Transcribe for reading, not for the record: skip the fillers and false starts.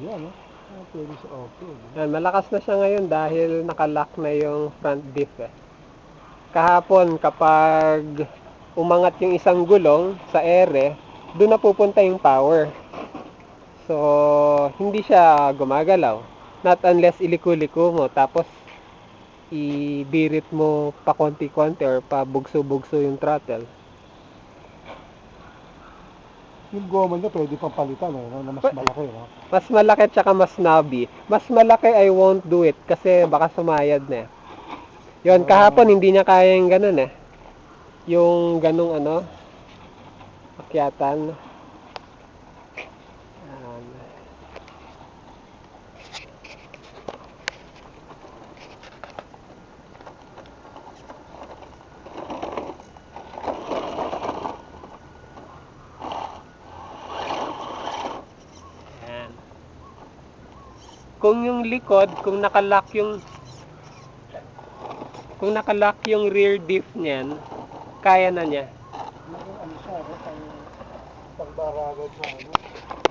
Yan, no? Pwede siya okay. Yan, malakas na siya ngayon dahil nakalock na yung front diff eh. Kahapon kapag umangat yung isang gulong sa ere, doon na pupunta yung power. So, hindi siya gumagalaw. Not unless iliko-liko mo, tapos ibirit mo pa konti-konti or pa bugso-bugso yung throttle. Yung goma niya pwede pang palitan, eh, no? Na mas malaki, no? Mas malaki tsaka mas knobby. Mas malaki I won't do it kasi baka sumayad na eh. Yun, kahapon hindi niya kaya yung ganun eh. Yung ganung ano, akyatan. Yan. Yan. Kung yung likod, kung nakalock yung rear diff niyan, kaya na niya. Ano siya, no? Pang baragan sa ano?